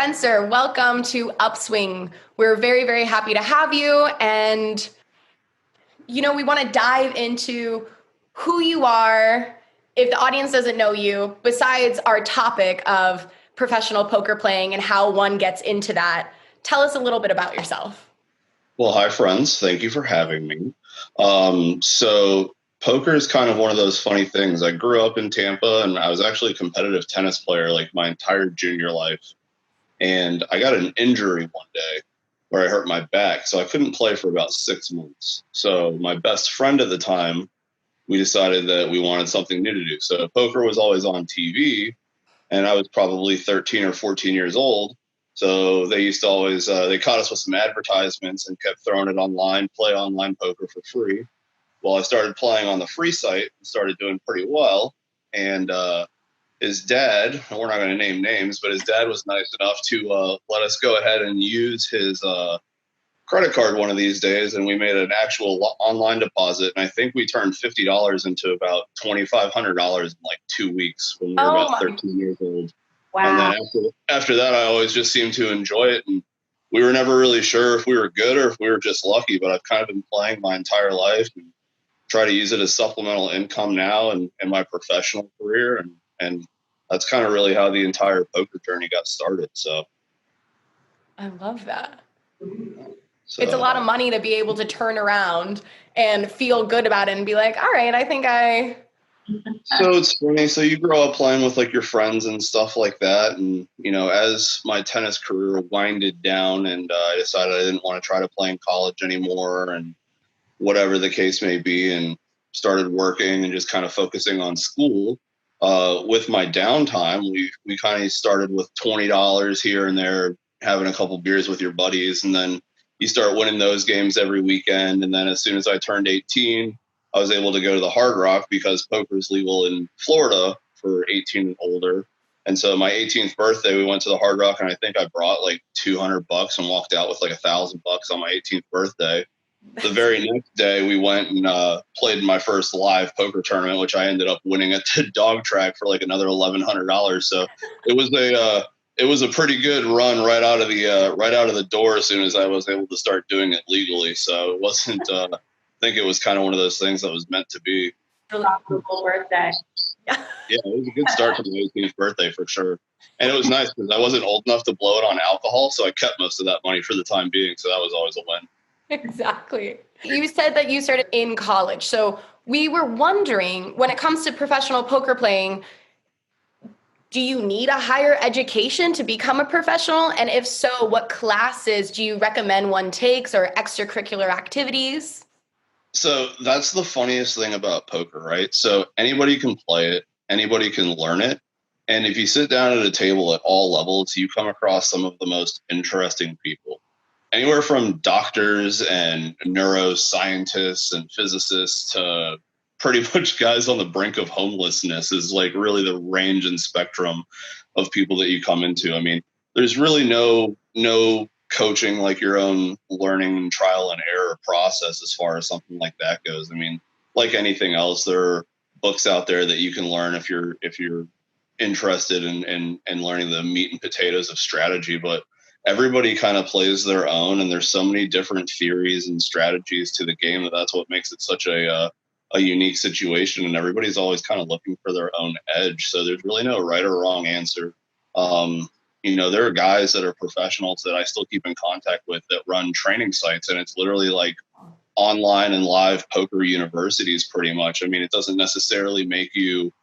Spencer, welcome to Upswing. We're very, very happy to have you. And, we want to dive into who you are if the audience doesn't know you, besides our topic of professional poker playing and how one gets into that. Tell us a little bit about yourself. Well, hi, friends. Thank you for having me. So poker is kind of one of those funny things. I grew up in Tampa, and I was actually a competitive tennis player like my entire junior life. And I got an injury one day where I hurt my back, so I couldn't play for about 6 months. So my best friend at the time, we decided that we wanted something new to do. So poker was always on TV, and I was probably 13 or 14 years old. So they used to always, they caught us with some advertisements and kept throwing it online, play online poker for free. Well, I started playing on the free site and started doing pretty well. And his dad, we're not going to name names, but his dad was nice enough to let us go ahead and use his credit card one of these days. And we made an actual online deposit. And I think we turned $50 into about $2,500 in like 2 weeks when we were about 13 years old. Wow. And then after that, I always just seemed to enjoy it. And we were never really sure if we were good or if we were just lucky, but I've kind of been playing my entire life and try to use it as supplemental income now and in my professional career. And that's kind of really how the entire poker journey got started. So I love that. It's a lot of money to be able to turn around and feel good about it and be like, all right, I think So it's funny. So you grow up playing with like your friends and stuff like that. And, as my tennis career winded down and I decided I didn't want to try to play in college anymore and whatever the case may be, and started working and just kind of focusing on school. With my downtime, we kind of started with $20 here and there, having a couple beers with your buddies. And then you start winning those games every weekend. And then as soon as I turned 18, I was able to go to the Hard Rock because poker is legal in Florida for 18 and older. And so my 18th birthday, we went to the Hard Rock, and I think I brought like $200 and walked out with like $1,000 on my 18th birthday. The very next day, we went and played my first live poker tournament, which I ended up winning at the dog track for like another $1,100. So it was a pretty good run right out of the door as soon as I was able to start doing it legally. So it wasn't. I think it was kind of one of those things that was meant to be. profitable birthday. Yeah, it was a good start to my 18th birthday for sure. And it was nice because I wasn't old enough to blow it on alcohol, so I kept most of that money for the time being. So that was always a win. Exactly. You said that you started in college. So we were wondering, when it comes to professional poker playing, do you need a higher education to become a professional? And if so, what classes do you recommend one takes or extracurricular activities? So that's the funniest thing about poker, right? So anybody can play it, anybody can learn it. And if you sit down at a table at all levels, you come across some of the most interesting people. Anywhere from doctors and neuroscientists and physicists to pretty much guys on the brink of homelessness is like really the range and spectrum of people that you come into. I mean, there's really no coaching like your own learning and trial and error process as far as something like that goes. I mean, like anything else, there are books out there that you can learn if you're interested in learning the meat and potatoes of strategy, but everybody kind of plays their own, and there's so many different theories and strategies to the game that's what makes it such a unique situation, and everybody's always kind of looking for their own edge. So there's really no right or wrong answer. There are guys that are professionals that I still keep in contact with that run training sites, and it's literally like online and live poker universities pretty much. I mean, it doesn't necessarily make you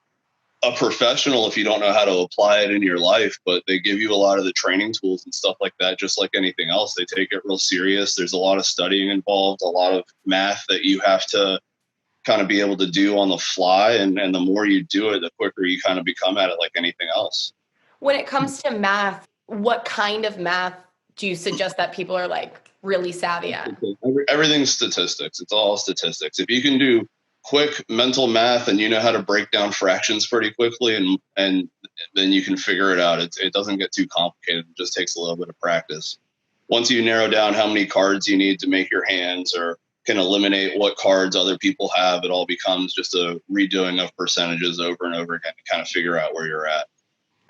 a professional if you don't know how to apply it in your life, but they give you a lot of the training tools and stuff like that. Just like anything else, they take it real serious. There's a lot of studying involved, a lot of math that you have to kind of be able to do on the fly. And the more you do it, the quicker you kind of become at it, like anything else. When it comes to math, what kind of math do you suggest that people are like really savvy at? Everything's statistics. It's all statistics. If you can do quick mental math and you know how to break down fractions pretty quickly, and then you can figure it out. It doesn't get too complicated. It just takes a little bit of practice. Once you narrow down how many cards you need to make your hands or can eliminate what cards other people have, it all becomes just a redoing of percentages over and over again to kind of figure out where you're at.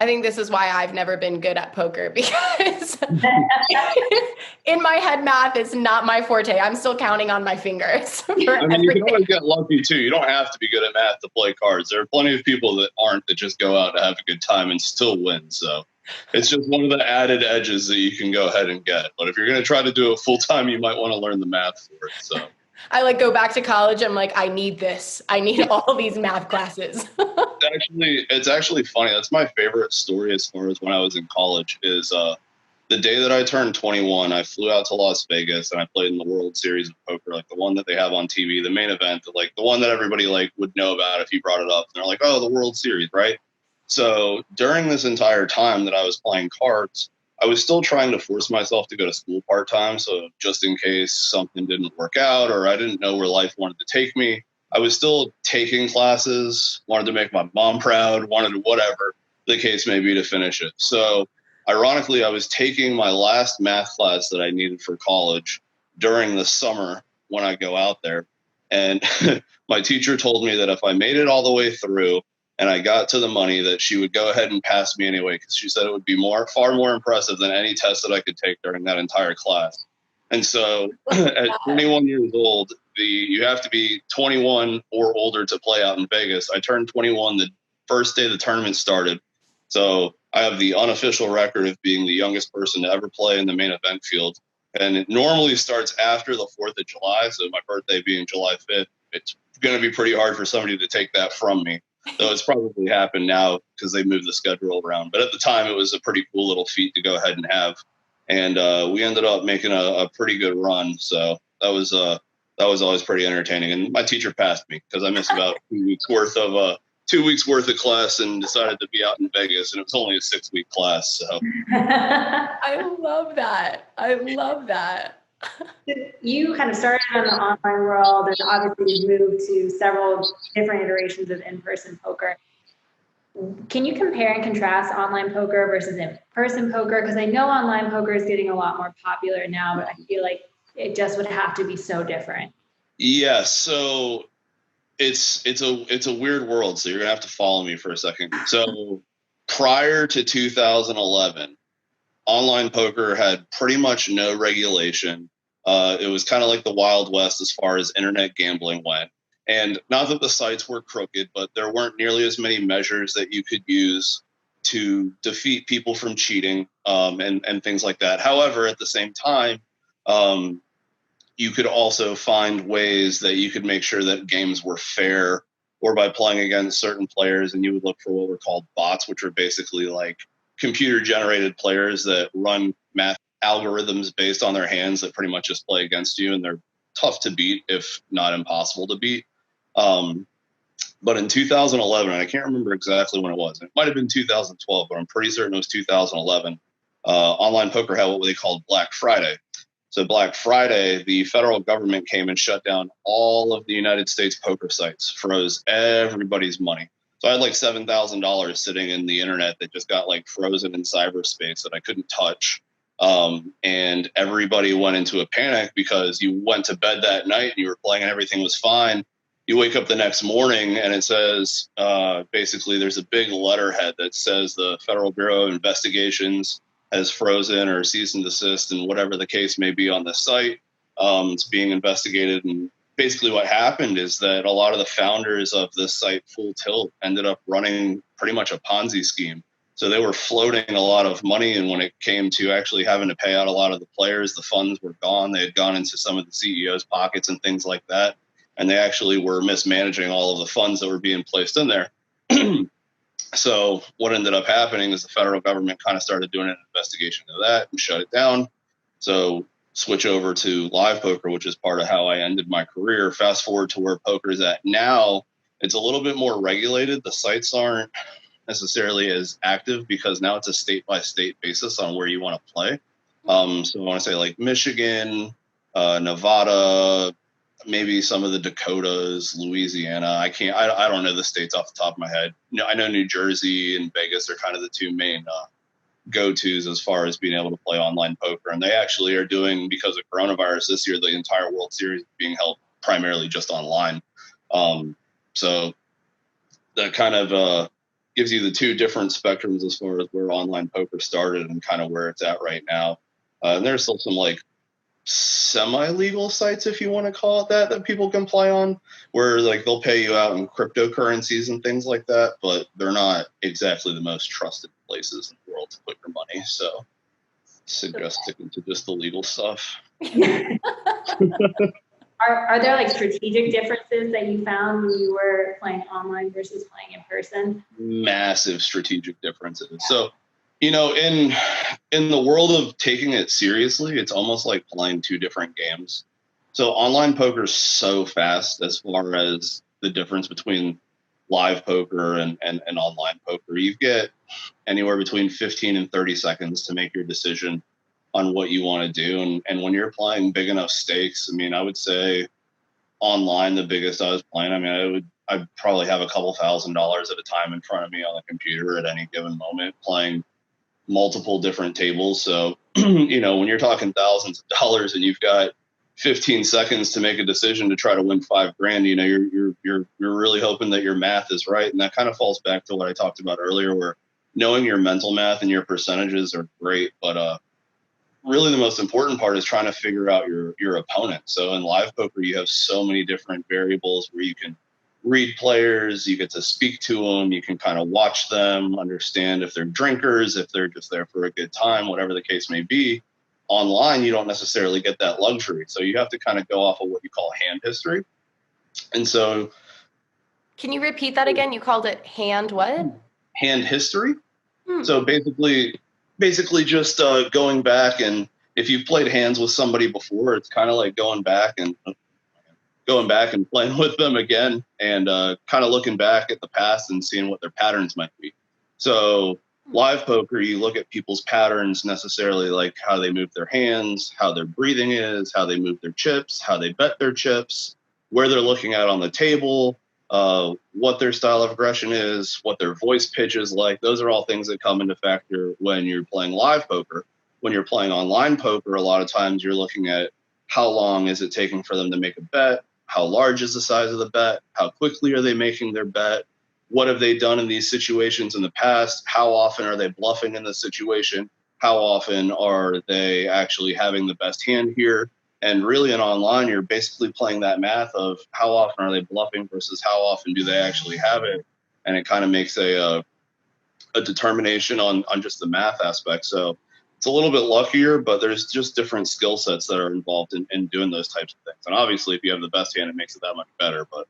I think this is why I've never been good at poker, because in my head, math is not my forte. I'm still counting on my fingers. I mean, you can always get lucky too. You don't have to be good at math to play cards. There are plenty of people that aren't, that just go out to have a good time and still win. So it's just one of the added edges that you can go ahead and get. But if you're going to try to do it full time, you might want to learn the math for it. So I like go back to college. I'm like, I need this. I need all these math classes. it's actually funny. That's my favorite story as far as when I was in college is the day that I turned 21, I flew out to Las Vegas and I played in the World Series of Poker, like the one that they have on TV, the main event, like the one that everybody like would know about if you brought it up. And they're like, oh, the World Series, right? So during this entire time that I was playing cards, I was still trying to force myself to go to school part-time. So just in case something didn't work out or I didn't know where life wanted to take me, I was still taking classes, wanted to make my mom proud, wanted to whatever the case may be to finish it. So ironically, I was taking my last math class that I needed for college during the summer when I go out there. And my teacher told me that if I made it all the way through and I got to the money, that she would go ahead and pass me anyway, because she said it would be far more impressive than any test that I could take during that entire class. And so at 21 years old, you have to be 21 or older to play out in Vegas. I turned 21 the first day the tournament started. So I have the unofficial record of being the youngest person to ever play in the main event field. And it normally starts after the 4th of July. So my birthday being July 5th, it's going to be pretty hard for somebody to take that from me. Though it's probably happened now because they moved the schedule around. But at the time, it was a pretty cool little feat to go ahead and have. And we ended up making a pretty good run. So that was always pretty entertaining. And my teacher passed me because I missed about 2 weeks worth of class and decided to be out in Vegas. And it was only a 6-week class. So I love that. I love that. You kind of started in the online world and obviously moved to several different iterations of in-person poker. Can you compare and contrast online poker versus in-person poker? Because I know online poker is getting a lot more popular now, but I feel like it just would have to be so different. Yeah, so it's a weird world. So you're gonna have to follow me for a second. So prior to 2011, online poker had pretty much no regulation. It was kind of like the Wild West as far as internet gambling went. And not that the sites were crooked, but there weren't nearly as many measures that you could use to defeat people from cheating and things like that. However, at the same time, you could also find ways that you could make sure that games were fair, or by playing against certain players, and you would look for what were called bots, which are basically like computer-generated players that run math algorithms based on their hands that pretty much just play against you, and they're tough to beat, if not impossible to beat. But in 2011, and I can't remember exactly when it was, it might have been 2012, but I'm pretty certain it was 2011, online poker had what they called Black Friday. So Black Friday, the federal government came and shut down all of the United States poker sites, froze everybody's money. So I had like $7,000 sitting in the internet that just got like frozen in cyberspace that I couldn't touch. And everybody went into a panic because you went to bed that night and you were playing and everything was fine. You wake up the next morning and it says, basically there's a big letterhead that says the Federal Bureau of Investigations has frozen or cease and desist and whatever the case may be on the site. It's being investigated. And basically what happened is that a lot of the founders of this site, Full Tilt, ended up running pretty much a Ponzi scheme. So they were floating a lot of money, and when it came to actually having to pay out a lot of the players, the funds were gone. They had gone into some of the CEOs' pockets and things like that, and they actually were mismanaging all of the funds that were being placed in there. So what ended up happening is the federal government kind of started doing an investigation of that and shut it down. So switch over to live poker, which is part of how I ended my career. Fast forward to where poker is at now, it's a little bit more regulated. The sites aren't necessarily as active because now it's a state by state basis on where you want to play. So I want to say like Michigan, Nevada, maybe some of the Dakotas, Louisiana. I don't know the states off the top of my head. I know New Jersey and Vegas are kind of the two main go-tos as far as being able to play online poker. And they actually are doing, because of coronavirus this year, the entire World Series is being held primarily just online. So that kind of gives you the two different spectrums as far as where online poker started and kind of where it's at right now. And there's still some like semi-legal sites, if you want to call it that people can play on, where like they'll pay you out in cryptocurrencies and things like that, but they're not exactly the most trusted places in the world to put your money. So suggest sticking to just the legal stuff. Are there like strategic differences that you found when you were playing online versus playing in person? Massive strategic differences. Yeah. So, you know, in the world of taking it seriously, it's almost like playing two different games. So online poker is so fast as far as the difference between live poker and online poker. You get anywhere between 15 and 30 seconds to make your decision on what you want to do. And when you're playing big enough stakes, I mean, I would say online, the biggest I was playing, I mean, I'd probably have a couple $1,000s at a time in front of me on the computer at any given moment, playing multiple different tables. So, you know, when you're talking thousands of dollars and you've got 15 seconds to make a decision to try to win $5,000, you know, you're really hoping that your math is right. And that kind of falls back to what I talked about earlier, where knowing your mental math and your percentages are great, but really the most important part is trying to figure out your opponent. So in live poker, you have so many different variables where you can read players, you get to speak to them, you can kind of watch them, understand if they're drinkers, if they're just there for a good time, whatever the case may be. Online, you don't necessarily get that luxury. So you have to kind of go off of what you call hand history. And so... Can you repeat that again? You called it hand what? Hand history. So basically just going back, and if you've played hands with somebody before, it's kind of like going back and playing with them again, and kind of looking back at the past and seeing what their patterns might be. So live poker, you look at people's patterns necessarily, like how they move their hands, how their breathing is, how they move their chips, how they bet their chips, where they're looking at on the table, what their style of aggression is, what their voice pitch is like. Those are all things that come into factor when you're playing live poker. When you're playing online poker, a lot of times you're looking at how long is it taking for them to make a bet, how large is the size of the bet, how quickly are they making their bet, what have they done in these situations in the past, how often are they bluffing in the situation, how often are they actually having the best hand here. And really in online, you're basically playing that math of how often are they bluffing versus how often do they actually have it. And it kind of makes a determination on just the math aspect. So it's a little bit luckier, but there's just different skill sets that are involved in doing those types of things. And obviously, if you have the best hand, it makes it that much better. But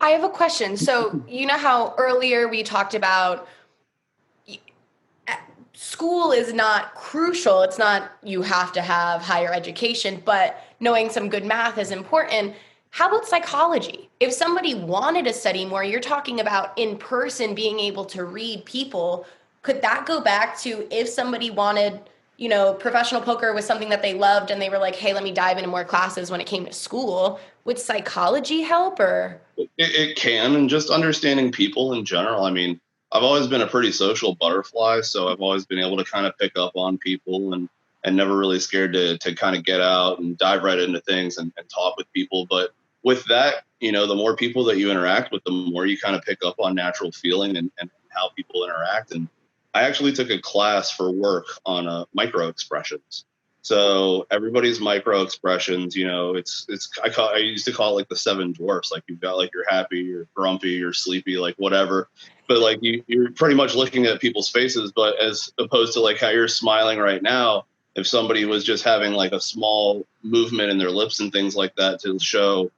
I have a question. So you know how earlier we talked about school is not crucial. It's not you have to have higher education, but knowing some good math is important. How about psychology? If somebody wanted to study more, you're talking about in person being able to read people. Could that go back to if somebody wanted, you know, professional poker was something that they loved and they were like, hey, let me dive into more classes when it came to school? Would psychology help or? It can, and just understanding people in general. I mean, I've always been a pretty social butterfly, so I've always been able to kind of pick up on people and never really scared to kind of get out and dive right into things and talk with people. But with that, you know, the more people that you interact with, the more you kind of pick up on natural feeling and how people interact. And I actually took a class for work on micro expressions. So everybody's micro expressions, you know, I used to call it like the seven dwarfs. Like you've got like you're happy, you're grumpy, you're sleepy, like whatever. But like you're pretty much looking at people's faces, but as opposed to like how you're smiling right now, if somebody was just having like a small movement in their lips and things like that to show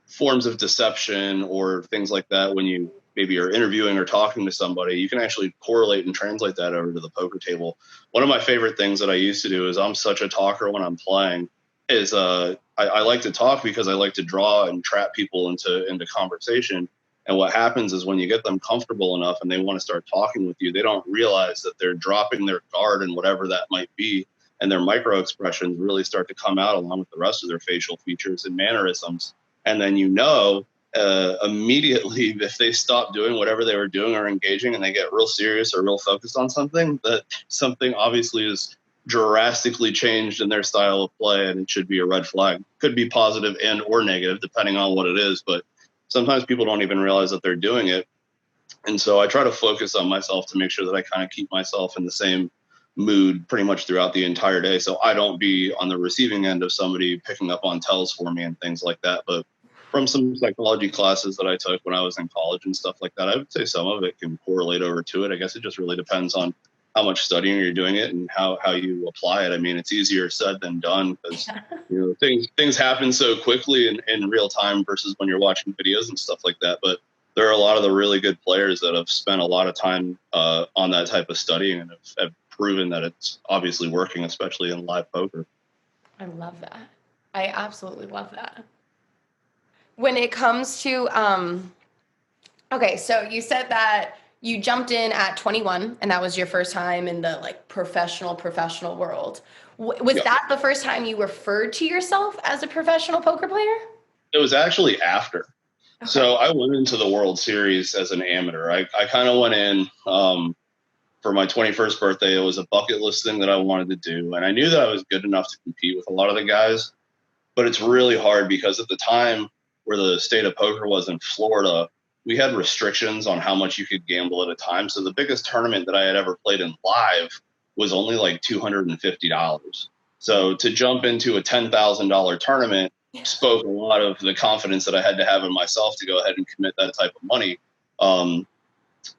forms of deception or things like that, when you maybe are interviewing or talking to somebody, you can actually correlate and translate that over to the poker table. One of my favorite things that I used to do is I'm such a talker when I'm playing is I like to talk because I like to draw and trap people into conversation. And what happens is when you get them comfortable enough and they want to start talking with you, they don't realize that they're dropping their guard and whatever that might be. And their micro expressions really start to come out along with the rest of their facial features and mannerisms. And then, you know, immediately if they stop doing whatever they were doing or engaging and they get real serious or real focused on something, that something obviously is drastically changed in their style of play, and it should be a red flag. Could be positive and or negative depending on what it is, but sometimes people don't even realize that they're doing it. And so I try to focus on myself to make sure that I kind of keep myself in the same mood pretty much throughout the entire day. So I don't be on the receiving end of somebody picking up on tells for me and things like that. But from some psychology classes that I took when I was in college and stuff like that, I would say some of it can correlate over to it. I guess it just really depends on how much studying you're doing it and how you apply it. I mean, it's easier said than done because things happen so quickly in real time versus when you're watching videos and stuff like that. But there are a lot of the really good players that have spent a lot of time on that type of studying and have proven that it's obviously working, especially in live poker. I love that. I absolutely love that. When it comes to, okay, so you said that you jumped in at 21 and that was your first time in the like professional world. Was that the first time you referred to yourself as a professional poker player? It was actually after. Okay. So I went into the World Series as an amateur. I kind of went in for my 21st birthday. It was a bucket list thing that I wanted to do. And I knew that I was good enough to compete with a lot of the guys. But it's really hard because at the time where the state of poker was in Florida, we had restrictions on how much you could gamble at a time. So the biggest tournament that I had ever played in live was only like $250. So to jump into a $10,000 tournament spoke a lot of the confidence that I had to have in myself to go ahead and commit that type of money.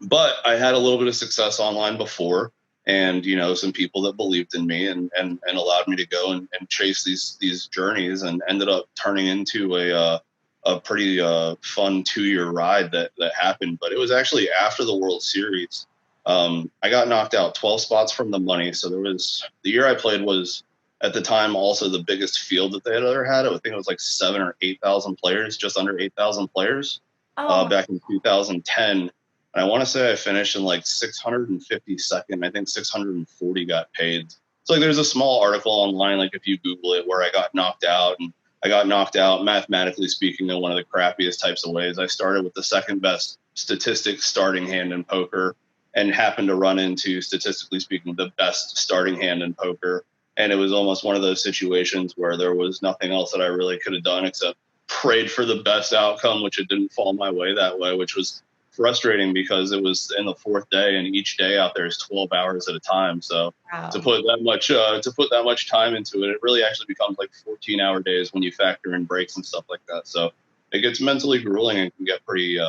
But I had a little bit of success online before, and some people that believed in me and allowed me to go and chase these journeys, and ended up turning into a pretty fun 2-year ride that happened. But it was actually after the World Series. I got knocked out 12 spots from the money. So the year I played was at the time also the biggest field that they had ever had. I think it was like 7,000 or 8,000 players, just under 8,000 players back in 2010. And I want to say I finished in like 652nd. I think 640 got paid. So like there's a small article online, like if you Google it, where I got knocked out. And I got knocked out, mathematically speaking, in one of the crappiest types of ways. I started with the second best statistics starting hand in poker and happened to run into, statistically speaking, the best starting hand in poker. And it was almost one of those situations where there was nothing else that I really could have done except prayed for the best outcome, which it didn't fall my way that way, which was frustrating because it was in the fourth day, and each day out there is 12 hours at a time. So to put that much time into it, it really actually becomes like 14-hour days when you factor in breaks and stuff like that. So it gets mentally grueling and can get pretty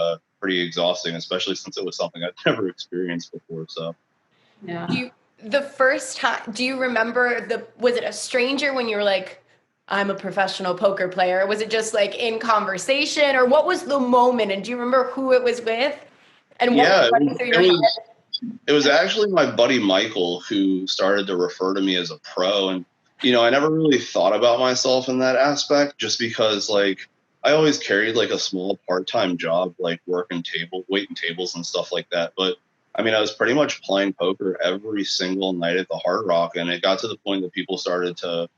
exhausting, especially since it was something I'd never experienced before. So the first time, do you remember was it a stranger when you were like, I'm a professional poker player? Was it just like in conversation, or what was the moment? And do you remember who it was with? And what was running through your head? It was actually my buddy Michael who started to refer to me as a pro. And, I never really thought about myself in that aspect, just because like I always carried like a small part-time job, like waiting tables and stuff like that. But I mean, I was pretty much playing poker every single night at the Hard Rock. And it got to the point that people started to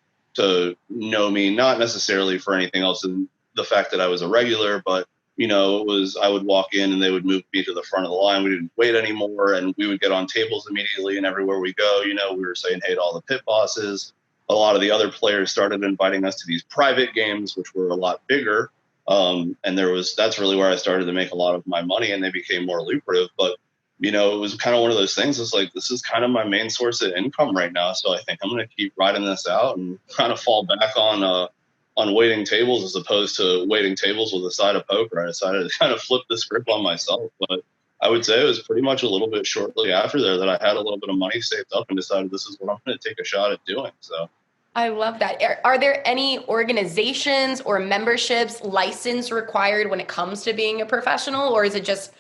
know me, not necessarily for anything else than the fact that I was a regular, but I would walk in and they would move me to the front of the line. We didn't wait anymore, and we would get on tables immediately. And everywhere we go, we were saying hey to all the pit bosses. A lot of the other players started inviting us to these private games, which were a lot bigger. And that's really where I started to make a lot of my money, and they became more lucrative. But it was kind of one of those things. It's like, this is kind of my main source of income right now. So I think I'm going to keep riding this out and kind of fall back on waiting tables as opposed to waiting tables with a side of poker. I decided to kind of flip the script on myself. But I would say it was pretty much a little bit shortly after there that I had a little bit of money saved up and decided this is what I'm going to take a shot at doing. So I love that. Are there any organizations or memberships, license required when it comes to being a professional, or is it just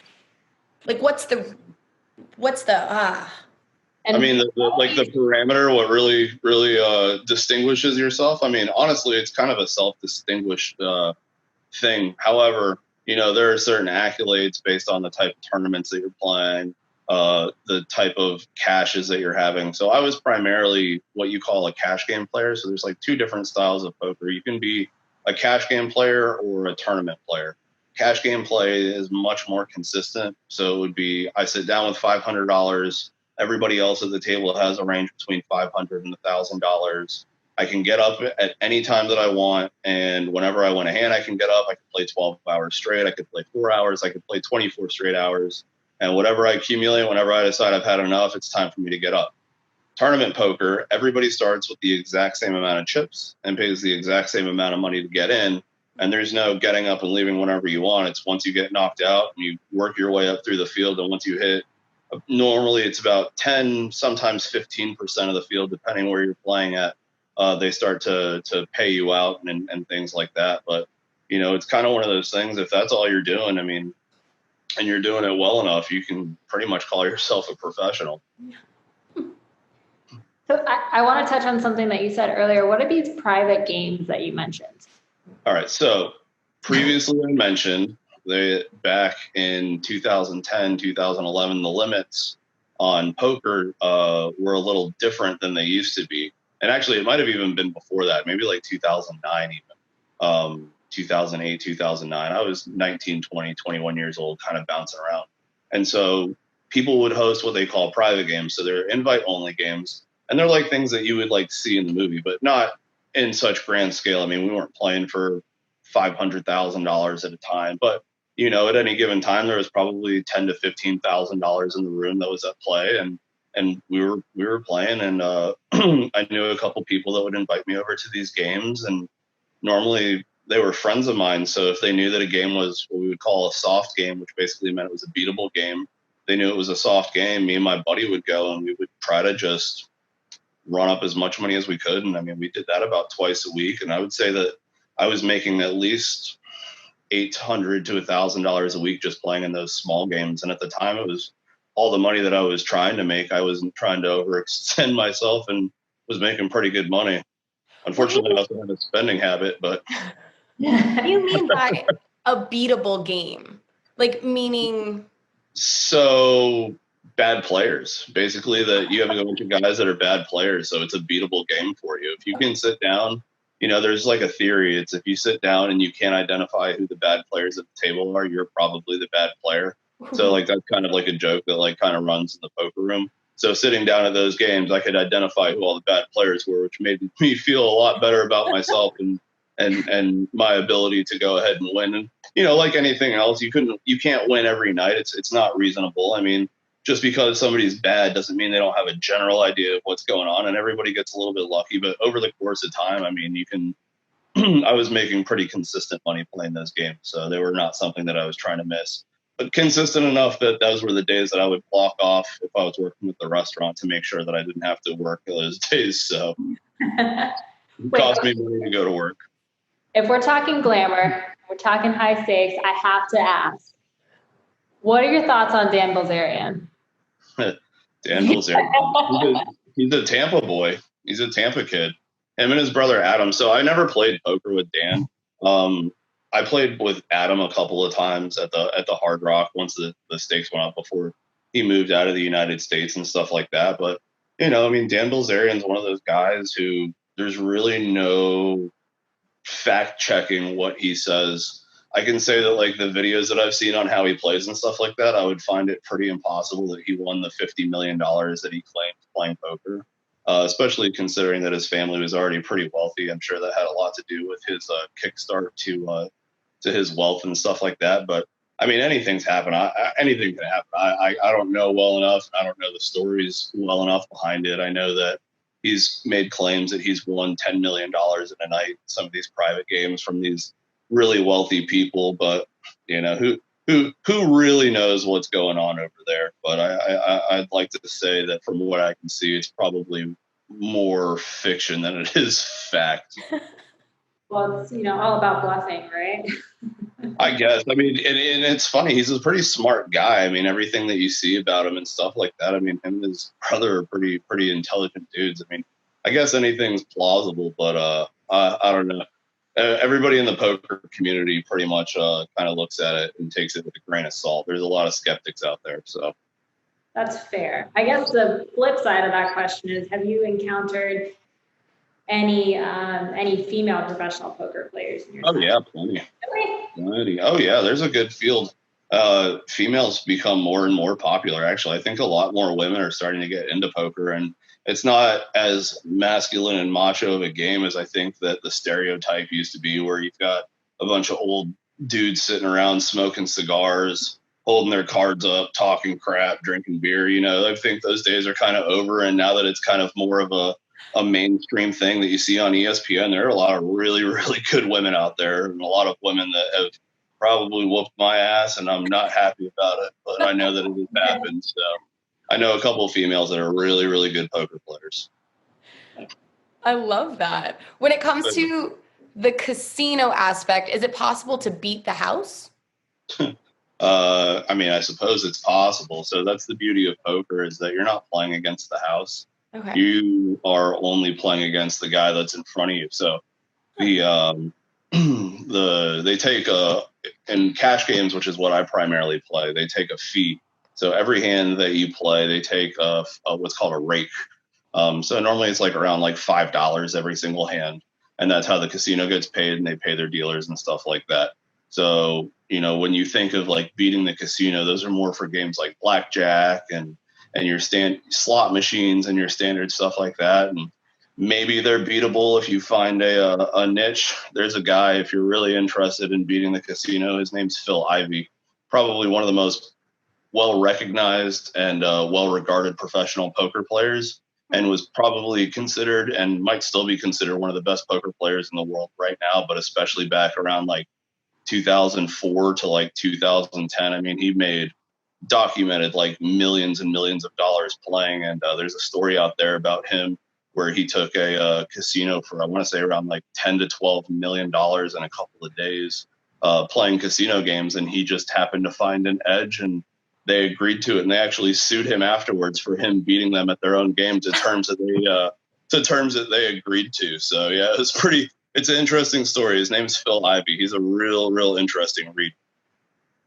like, what's the I mean, the parameter, what really distinguishes yourself. I mean, honestly, it's kind of a self-distinguished thing. However, there are certain accolades based on the type of tournaments that you're playing, the type of cashes that you're having. So I was primarily what you call a cash game player. So there's like two different styles of poker. You can be a cash game player or a tournament player. Cash game play is much more consistent. So it would be, I sit down with $500. Everybody else at the table has a range between $500 and $1,000. I can get up at any time that I want, and whenever I want a hand, I can get up. I can play 12 hours straight. I could play 4 hours. I could play 24 straight hours. And whatever I accumulate, whenever I decide I've had enough, it's time for me to get up. Tournament poker, everybody starts with the exact same amount of chips and pays the exact same amount of money to get in. And there's no getting up and leaving whenever you want. It's once you get knocked out and you work your way up through the field. And once you hit, normally it's about 10, sometimes 15% of the field, depending where you're playing at, they start to pay you out and things like that. But, you know, it's kind of one of those things. If that's all you're doing, I mean, and you're doing it well enough, you can pretty much call yourself a professional. So I want to touch on something that you said earlier. What are these private games that you mentioned? All right. So previously I mentioned that back in 2010, 2011, the limits on poker were a little different than they used to be. And actually, it might have even been before that, maybe like 2009 even, 2008, 2009. I was 19, 20, 21 years old, kind of bouncing around. And so people would host what they call private games. So they're invite-only games. And they're like things that you would like see in the movie, but not in such grand scale. I mean, we weren't playing for $500,000 at a time, but you know, at any given time, there was probably $10,000 to $15,000 in the room that was at play, and we were playing, and I knew a couple people that would invite me over to these games, and normally they were friends of mine. So if they knew that a game was what we would call a soft game, which basically meant it was a beatable game, they knew it was a soft game. Me and my buddy would go, and we would try to just run up as much money as we could. And I mean, we did that about twice a week. And I would say that I was making at least $800 to $1,000 a week just playing in those small games. And at the time, it was all the money that I was trying to make. I wasn't trying to overextend myself and was making pretty good money. Unfortunately, I also had a spending habit, but. What do you mean by a beatable game? Like, meaning? So bad players, basically, that you have a bunch of guys that are bad players. So it's a beatable game for you. If you can sit down, you know, there's like a theory. It's if you sit down and you can't identify who the bad players at the table are, you're probably the bad player. So like, that's kind of like a joke that like kind of runs in the poker room. So sitting down at those games, I could identify who all the bad players were, which made me feel a lot better about myself and my ability to go ahead and win. And, you know, like anything else, you can't win every night. It's not reasonable. I mean, just because somebody's bad doesn't mean they don't have a general idea of what's going on, and everybody gets a little bit lucky. But over the course of time, I mean, you can, I was making pretty consistent money playing those games. So they were not something that I was trying to miss, but consistent enough that those were the days that I would block off if I was working at the restaurant to make sure that I didn't have to work those days. So it cost me money to go to work. If we're talking glamour, we're talking high stakes, I have to ask, what are your thoughts on Dan Bilzerian? Dan Bilzerian. He's a Tampa boy. He's a Tampa kid. Him and his brother Adam. So I never played poker with Dan. I played with Adam a couple of times at the Hard Rock once the stakes went up before he moved out of the United States and stuff like that. But, you know, I mean, Dan Bilzerian's one of those guys who there's really no fact checking what he says. I can say that like the videos that I've seen on how he plays and stuff like that, I would find it pretty impossible that he won the $50 million that he claimed playing poker, especially considering that his family was already pretty wealthy. I'm sure that had a lot to do with his kickstart to his wealth and stuff like that. But I mean, anything can happen. I don't know well enough. I don't know the stories well enough behind it. I know that he's made claims that he's won $10 million in a night in some of these private games from these really wealthy people, but you know, who really knows what's going on over there. But I'd like to say that from what I can see, it's probably more fiction than it is fact. Well, it's, you know, all about bluffing, right? I guess. I mean, and it's funny. He's a pretty smart guy. I mean, everything that you see about him and stuff like that. I mean, him and his brother are pretty intelligent dudes. I mean, I guess anything's plausible, but I don't know. Everybody in the poker community pretty much kind of looks at it and takes it with a grain of salt. There's a lot of skeptics out there. So that's fair. I guess the flip side of that question is, have you encountered any female professional poker players in your Oh yeah, plenty. Really? Plenty. Oh yeah, there's a good field. Females become more and more popular. Actually, I think a lot more women are starting to get into poker, and it's not as masculine and macho of a game as I think that the stereotype used to be, where you've got a bunch of old dudes sitting around smoking cigars, holding their cards up, talking crap, drinking beer. You know, I think those days are kind of over. And now that it's kind of more of a mainstream thing that you see on ESPN, there are a lot of really, really good women out there, and a lot of women that have probably whooped my ass, and I'm not happy about it, but I know that it has happened. So I know a couple of females that are really, really good poker players. I love that. When it comes to the casino aspect, is it possible to beat the house? I mean, I suppose it's possible. So that's the beauty of poker, is that you're not playing against the house. Okay. You are only playing against the guy that's in front of you. So they take in cash games, which is what I primarily play, they take a fee. So every hand that you play, they take what's called a rake. So normally it's like around like $5 every single hand, and that's how the casino gets paid, and they pay their dealers and stuff like that. So, you know, when you think of like beating the casino, those are more for games like blackjack and your slot machines and your standard stuff like that. And maybe they're beatable if you find a niche. There's a guy, if you're really interested in beating the casino, his name's Phil Ivey, probably one of the most well-recognized and well-regarded professional poker players, and was probably considered and might still be considered one of the best poker players in the world right now, but especially back around like 2004 to like 2010. I mean, he made documented like millions and millions of dollars playing. And there's a story out there about him where he took a casino for, I want to say, around like 10 to $12 million in a couple of days playing casino games. And he just happened to find an edge, and they agreed to it. And they actually sued him afterwards for him beating them at their own game to terms that they agreed to. So yeah, it's an interesting story. His name's Phil Ivey. He's a real interesting read.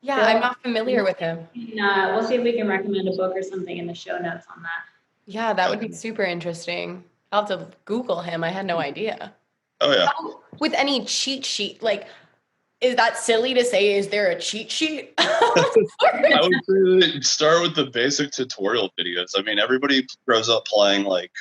Yeah, I'm not familiar with him. We'll see if we can recommend a book or something in the show notes on that. Yeah, that would be super interesting. I'll have to Google him. I had no idea. Oh, yeah. With any cheat sheet, like, is that silly to say, is there a cheat sheet? I would say start with the basic tutorial videos. I mean, everybody grows up playing like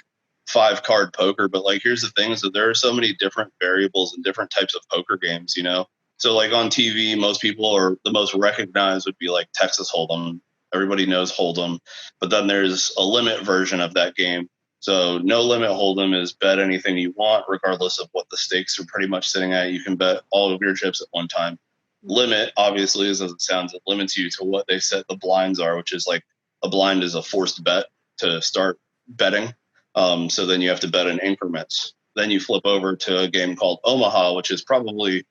5-card poker, but like, here's the thing, is that there are so many different variables and different types of poker games, you know? So like on TV, most people are the most recognized would be like Texas Hold'em. Everybody knows Hold'em, but then there's a limit version of that game. So no limit Hold'em is bet anything you want, regardless of what the stakes are pretty much sitting at. You can bet all of your chips at one time. Limit, obviously, as it sounds, it limits you to what they set the blinds are, which is like a blind is a forced bet to start betting. So then you have to bet in increments. Then you flip over to a game called Omaha, which is probably,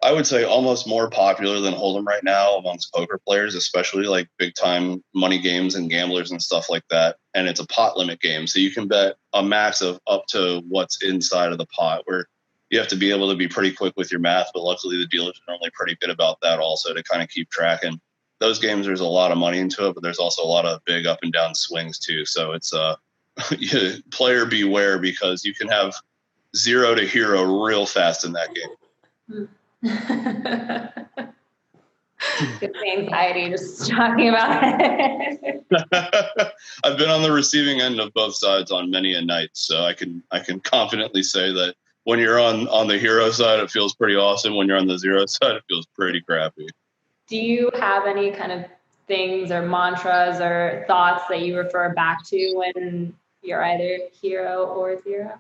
I would say, almost more popular than Hold'em right now amongst poker players, especially like big time money games and gamblers and stuff like that. And it's a pot limit game. So you can bet a max of up to what's inside of the pot, where you have to be able to be pretty quick with your math. But luckily the dealers are normally pretty good about that also, to kind of keep track. And those games, there's a lot of money into it, but there's also a lot of big up and down swings too. So it's player beware, because you can have 0 to hero real fast in that game. It's anxiety just talking about it. I've been on the receiving end of both sides on many a night, so I can confidently say that when you're on the hero side, it feels pretty awesome. When you're on the zero side, it feels pretty crappy. Do you have any kind of things or mantras or thoughts that you refer back to when you're either hero or zero?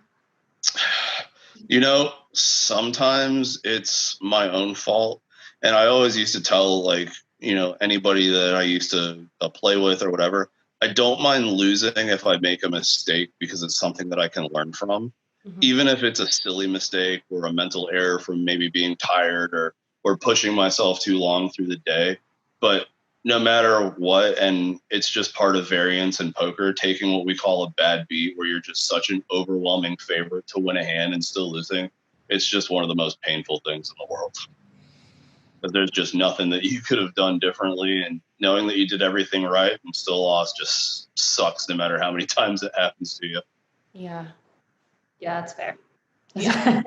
You know, sometimes it's my own fault. And I always used to tell, like, you know, anybody that I used to play with or whatever, I don't mind losing if I make a mistake, because it's something that I can learn from. Mm-hmm. Even if it's a silly mistake or a mental error from maybe being tired or pushing myself too long through the day. But no matter what, and it's just part of variance in poker, taking what we call a bad beat, where you're just such an overwhelming favorite to win a hand and still losing, it's just one of the most painful things in the world. But there's just nothing that you could have done differently, and knowing that you did everything right and still lost just sucks, no matter how many times it happens to you. Yeah. Yeah, that's fair. Yeah.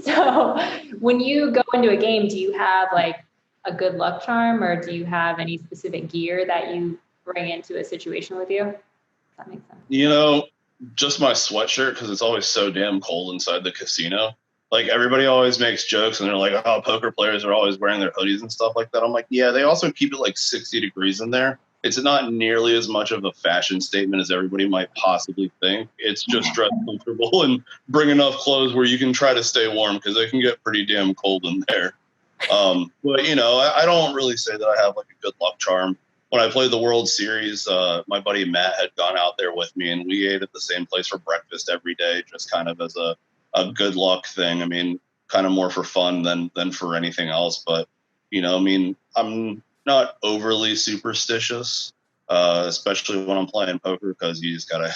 So when you go into a game, do you have like a good luck charm, or do you have any specific gear that you bring into a situation with you? Does that make sense? You know, just my sweatshirt, because it's always so damn cold inside the casino. Like everybody always makes jokes and they're like, oh, poker players are always wearing their hoodies and stuff like that. I'm like, yeah, they also keep it like 60 degrees in there. It's not nearly as much of a fashion statement as everybody might possibly think. It's just dress comfortable and bring enough clothes where you can try to stay warm because it can get pretty damn cold in there. But, you know, I don't really say that I have like a good luck charm. When I played the World Series, my buddy Matt had gone out there with me and we ate at the same place for breakfast every day, just kind of as a good luck thing. I mean, kind of more for fun than for anything else. But, you know, I mean, I'm not overly superstitious, especially when I'm playing poker, because you just gotta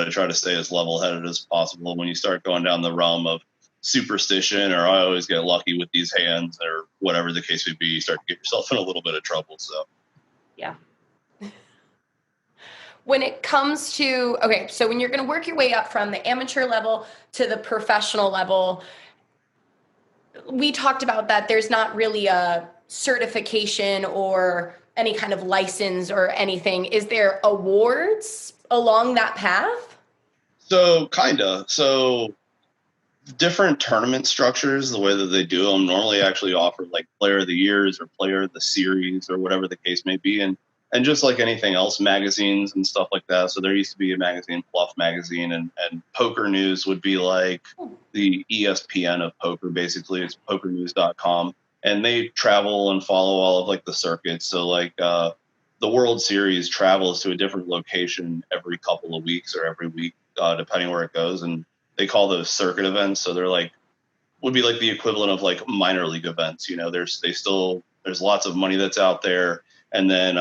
try to stay as level headed as possible. When you start going down the realm of superstition, or I always get lucky with these hands, or whatever the case may be, you start to get yourself in a little bit of trouble. So, Yeah. When it comes to, okay, so when you're going to work your way up from the amateur level to the professional level, we talked about that there's not really a certification or any kind of license or anything. Is there awards along that path? so kinda. So different tournament structures, the way that they do them, normally actually offer like player of the years or player of the series or whatever the case may be. And just like anything else, magazines and stuff like that. So there used to be a magazine, Fluff Magazine, and Poker News would be like the ESPN of poker, basically. It's pokernews.com. And they travel and follow all of like the circuits. So like the World Series travels to a different location every couple of weeks or every week, depending where it goes. And they call those circuit events. So they're like, would be like the equivalent of like minor league events. You know, there's lots of money that's out there. And then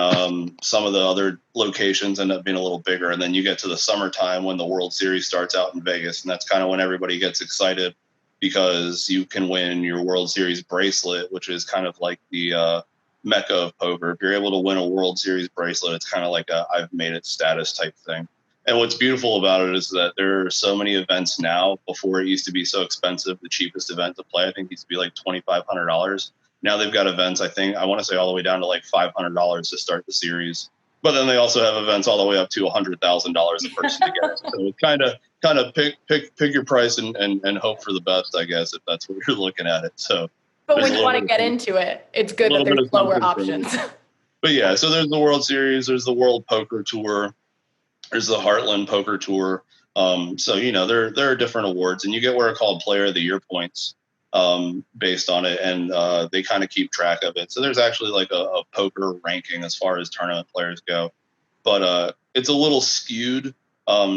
some of the other locations end up being a little bigger. And then you get to the summertime when the World Series starts out in Vegas. And that's kind of when everybody gets excited because you can win your World Series bracelet, which is kind of like the mecca of poker. If you're able to win a World Series bracelet, it's kind of like a I've made it status type thing. And what's beautiful about it is that there are so many events now. Before it used to be so expensive, the cheapest event to play, I think, used to be like $2,500. Now they've got events, I want to say all the way down to like $500 to start the series. But then they also have events all the way up to $100,000 a person to get. So kind of pick your price and hope for the best, I guess, if that's what you're looking at it. So, but when you want to get into it, it's good that there's lower options. But yeah, so there's the World Series, there's the World Poker Tour, there's the Heartland Poker Tour. So, you know, there are different awards, and you get what are called Player of the Year points based on it, and they kind of keep track of it. So there's actually like a poker ranking as far as tournament players go. But it's a little skewed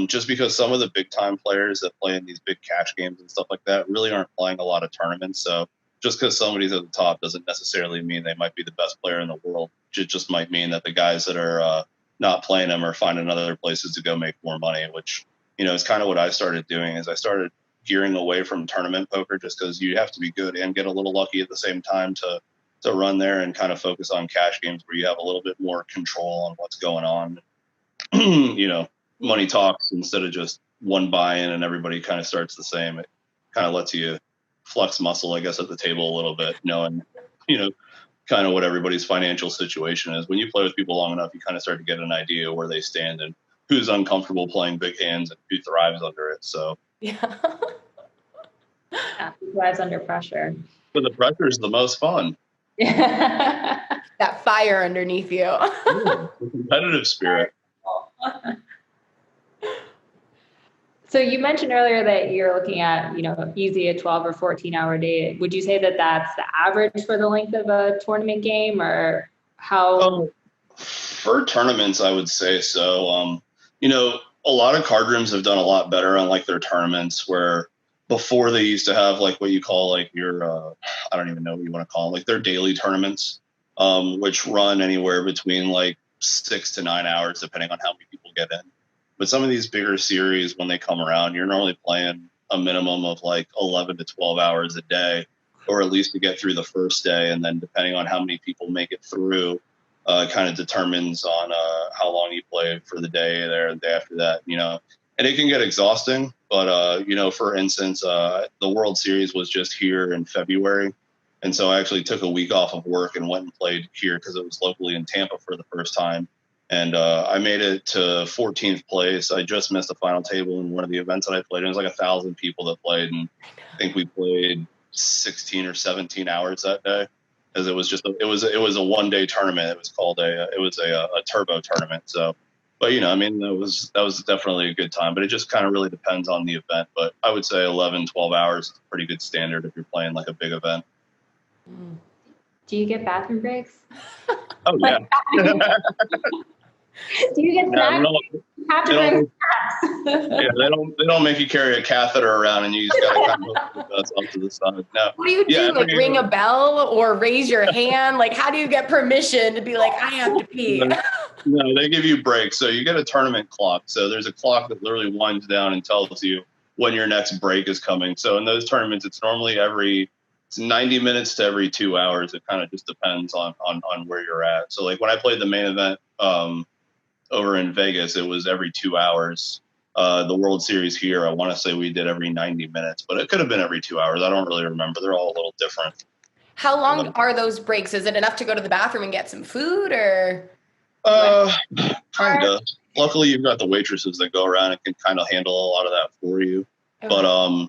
just because some of the big-time players that play in these big cash games and stuff like that really aren't playing a lot of tournaments. So just because somebody's at the top doesn't necessarily mean they might be the best player in the world. It just might mean that the guys that are not playing them or finding other places to go make more money, which, you know, is kind of what I started doing. Is I started gearing away from tournament poker just because you have to be good and get a little lucky at the same time to run there, and kind of focus on cash games where you have a little bit more control on what's going on. You know, money talks instead of just one buy-in and everybody kind of starts the same. It kind of lets you flex muscle, I guess, at the table a little bit, knowing, you know, kind of what everybody's financial situation is. When you play with people long enough, you kind of start to get an idea where they stand and who's uncomfortable playing big hands and who thrives under it. So yeah, who thrives under pressure. but the pressure is the most fun. that fire underneath you. The competitive spirit. So you mentioned earlier that you're looking at, you know, easy a 12 or 14-hour day. Would you say that that's the average for the length of a tournament game, or how? For tournaments, I would say so. You know, a lot of card rooms have done a lot better on like their tournaments, where before they used to have like what you call like your, I don't even know what you want to call them, like their daily tournaments, which run anywhere between like 6 to 9 hours, depending on how many people get in. But some of these bigger series, when they come around, you're normally playing a minimum of like 11 to 12 hours a day, or at least to get through the first day. And then depending on how many people make it through, kind of determines on how long you play for the day there and the day after that, you know. And it can get exhausting. But, you know, for instance, the World Series was just here in February. And so I actually took a week off of work and went and played here because it was locally in Tampa for the first time. And I made it to 14th place. I just missed the final table in one of the events that I played. It was like 1,000 people that played. And think we played 16 or 17 hours that day, as it was a 1-day tournament. It was called a turbo tournament. So, but I mean, that was definitely a good time, but it just kind of really depends on the event. But I would say 11, 12 hours is a pretty good standard if you're playing like a big event. Do you get bathroom breaks? Oh yeah. Do you get snacks? They don't make you carry a catheter around and you just gotta kind of that's off to the side. No. What do you do? Like ring a bell or raise your hand? Like how do you get permission to be like, I have to pee? No, they give you breaks. So you get a tournament clock. So there's a clock that literally winds down and tells you when your next break is coming. So in those tournaments, it's normally it's 90 minutes to every 2 hours. It kind of just depends on where you're at. So like when I played the main event over in Vegas, it was every 2 hours. The World Series here, I want to say we did every 90 minutes, but it could have been every 2 hours. I don't really remember. They're all a little different. How long are those breaks? Is it enough to go to the bathroom and get some food or? Kind of. Luckily, you've got the waitresses that go around and can kind of handle a lot of that for you. Okay. But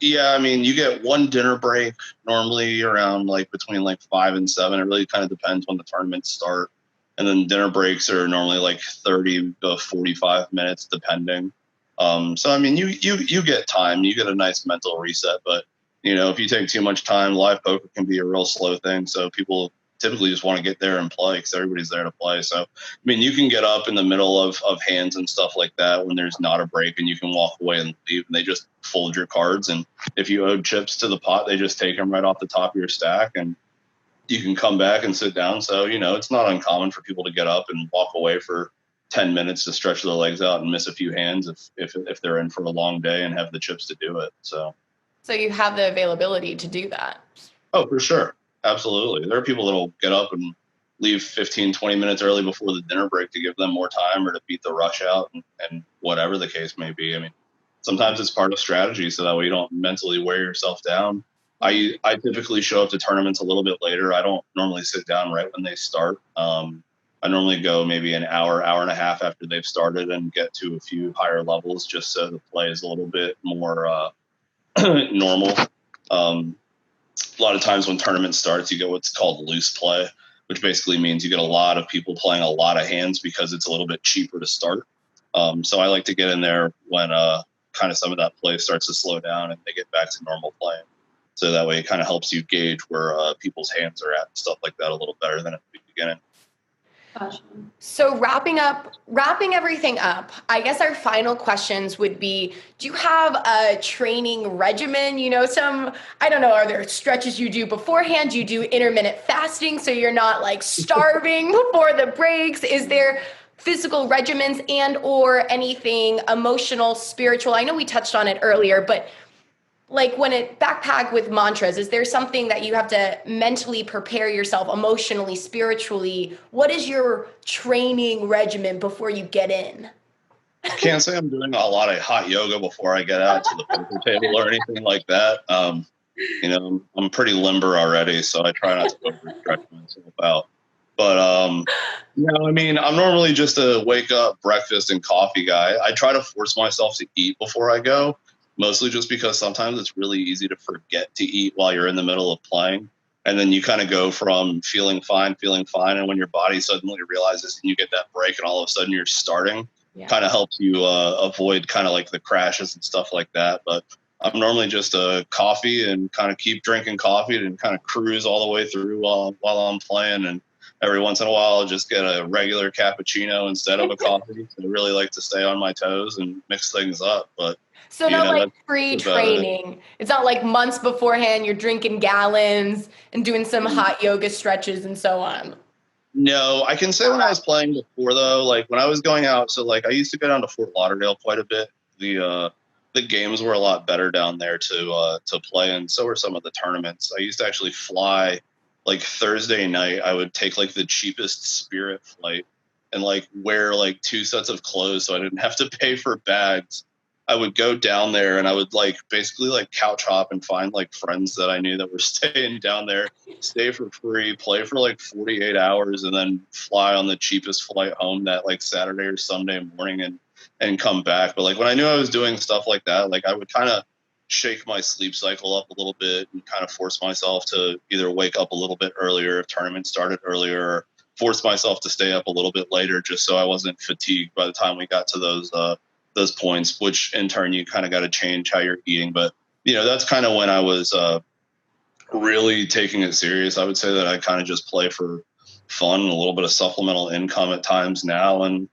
yeah, I mean, you get one dinner break normally around between 5 and 7. It really kind of depends when the tournaments start. And then dinner breaks are normally 30 to 45 minutes, depending. So, I mean, you get time. You get a nice mental reset. But, if you take too much time, live poker can be a real slow thing. So people typically just want to get there and play because everybody's there to play. So, I mean, you can get up in the middle of hands and stuff like that when there's not a break, and you can walk away and leave, and they just fold your cards. And if you owed chips to the pot, they just take them right off the top of your stack, and you can come back and sit down. So, it's not uncommon for people to get up and walk away for 10 minutes to stretch their legs out and miss a few hands if they're in for a long day and have the chips to do it. So you have the availability to do that. Oh, for sure. Absolutely. There are people that'll get up and leave 15, 20 minutes early before the dinner break to give them more time or to beat the rush out and whatever the case may be. I mean, sometimes it's part of strategy so that way you don't mentally wear yourself down. I typically show up to tournaments a little bit later. I don't normally sit down right when they start. I normally go maybe an hour and a half after they've started and get to a few higher levels just so the play is a little bit more normal. A lot of times when tournament starts, you get what's called loose play, which basically means you get a lot of people playing a lot of hands because it's a little bit cheaper to start. So I like to get in there when kind of some of that play starts to slow down and they get back to normal playing. So that way it kind of helps you gauge where people's hands are at and stuff like that a little better than at the beginning. Gotcha. So wrapping everything up, I guess our final questions would be, do you have a training regimen? I don't know, are there stretches you do beforehand? Do you do intermittent fasting so you're not starving before the breaks? Is there physical regimens and or anything emotional, spiritual? I know we touched on it earlier, but when it backpack with mantras, is there something that you have to mentally prepare yourself emotionally, spiritually? What is your training regimen before you get in? I can't say I'm doing a lot of hot yoga before I get out to the poker table or anything like that. I'm pretty limber already, so I try not to overstretch myself out. But, I mean, I'm normally just a wake up, breakfast, and coffee guy. I try to force myself to eat before I go. Mostly just because sometimes it's really easy to forget to eat while you're in the middle of playing. And then you kind of go from feeling fine. And when your body suddenly realizes and you get that break and all of a sudden you're starting, kind of helps you avoid kind of the crashes and stuff like that. But I'm normally just a coffee and kind of keep drinking coffee and kind of cruise all the way through while I'm playing. And every once in a while, I'll just get a regular cappuccino instead of a coffee. I really like to stay on my toes and mix things up. But so not pre-training. It's not months beforehand, you're drinking gallons and doing some hot yoga stretches and so on. No, I can say when I was playing before though, when I was going out, so I used to go down to Fort Lauderdale quite a bit. The games were a lot better down there to play, and so were some of the tournaments. I used to actually fly Thursday night. I would take the cheapest Spirit flight and wear 2 sets of clothes so I didn't have to pay for bags. I would go down there and I would basically couch hop and find friends that I knew that were staying down there, stay for free, play for 48 hours, and then fly on the cheapest flight home that Saturday or Sunday morning and come back. But when I knew I was doing stuff like that, I would kind of shake my sleep cycle up a little bit and kind of force myself to either wake up a little bit earlier if tournaments started earlier, or force myself to stay up a little bit later just so I wasn't fatigued by the time we got to those points, which in turn you kind of got to change how you're eating. But, that's kind of when I was really taking it serious. I would say that I kind of just play for fun, a little bit of supplemental income at times now, and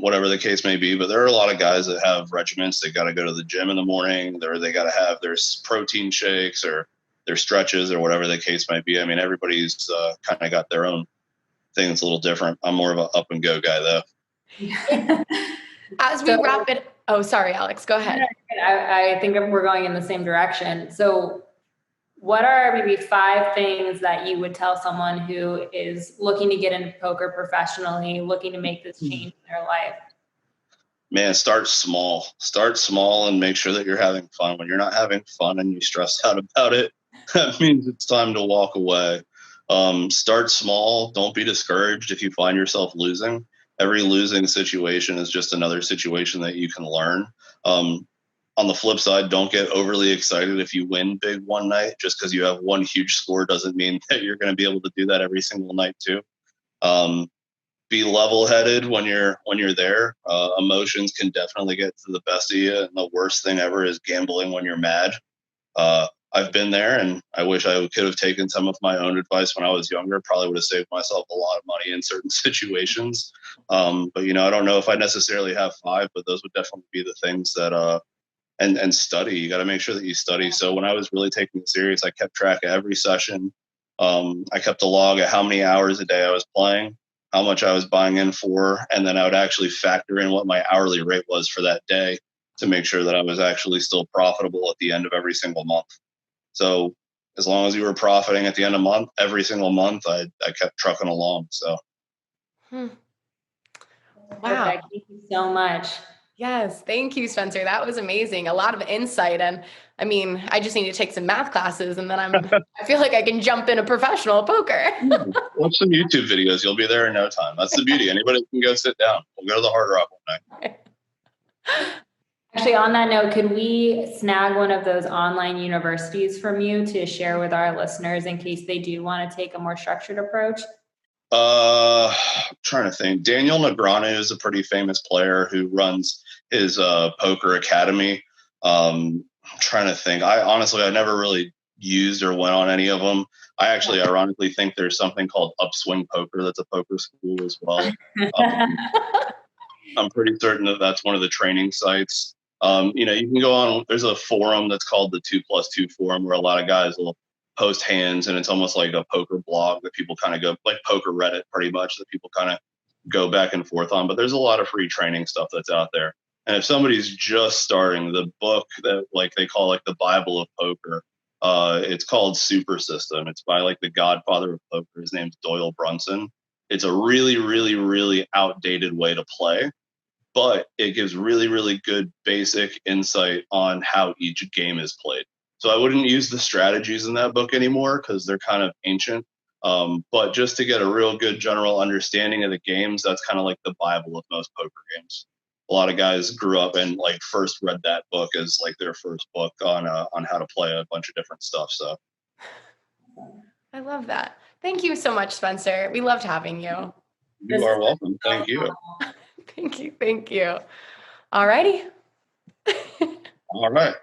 whatever the case may be. But there are a lot of guys that have regiments. They got to go to the gym in the morning, or they got to have their protein shakes or their stretches or whatever the case might be. I mean, everybody's kind of got their own thing that's a little different. I'm more of an up and go guy though. As we wrap it, oh, sorry, Alex, go ahead. I think we're going in the same direction. So what are maybe 5 things that you would tell someone who is looking to get into poker professionally, looking to make this change in their life? Man, start small and make sure that you're having fun. When you're not having fun and you stress out about it, that means it's time to walk away. Start small. Don't be discouraged if you find yourself losing. Every losing situation is just another situation that you can learn. On the flip side, don't get overly excited if you win big one night. Just because you have one huge score doesn't mean that you're going to be able to do that every single night too. Be level-headed when you're there. Emotions can definitely get to the best of you, and the worst thing ever is gambling when you're mad. I've been there, and I wish I could have taken some of my own advice when I was younger. Probably would have saved myself a lot of money in certain situations. But I don't know if I necessarily have 5, but those would definitely be the things that. And study. You got to make sure that you study. So when I was really taking it serious, I kept track of every session. I kept a log of how many hours a day I was playing, how much I was buying in for, and then I would actually factor in what my hourly rate was for that day to make sure that I was actually still profitable at the end of every single month. So as long as you were profiting at the end of every single month, I kept trucking along. So. Wow. Perfect. Thank you so much. Yes. Thank you, Spencer. That was amazing. A lot of insight. And I mean, I just need to take some math classes and then I feel like I can jump into professional poker. Watch some YouTube videos. You'll be there in no time. That's the beauty. Anybody can go sit down. We'll go to the Hard Rock one night. Actually, on that note, could we snag one of those online universities from you to share with our listeners in case they do want to take a more structured approach? I'm trying to think. Daniel Negreanu is a pretty famous player who runs his poker academy. I'm trying to think. I never really used or went on any of them. I actually ironically think there's something called Upswing Poker that's a poker school as well. I'm pretty certain that that's one of the training sites. You can go on, there's a forum that's called the 2+2 forum where a lot of guys will post hands, and it's almost like a poker blog that people kind of go, like poker Reddit pretty much, that people kind of go back and forth on. But there's a lot of free training stuff that's out there. And if somebody's just starting, the book that they call the Bible of poker, it's called Super System. It's by the godfather of poker. His name's Doyle Brunson. It's a really, really, really outdated way to play, but it gives really, really good basic insight on how each game is played. So I wouldn't use the strategies in that book anymore because they're kind of ancient. But just to get a real good general understanding of the games, that's kind of like the Bible of most poker games. A lot of guys grew up and first read that book as their first book on how to play a bunch of different stuff. So I love that. Thank you so much, Spencer. We loved having you. You are welcome. Thank you. Thank you. Thank you. All righty. All right.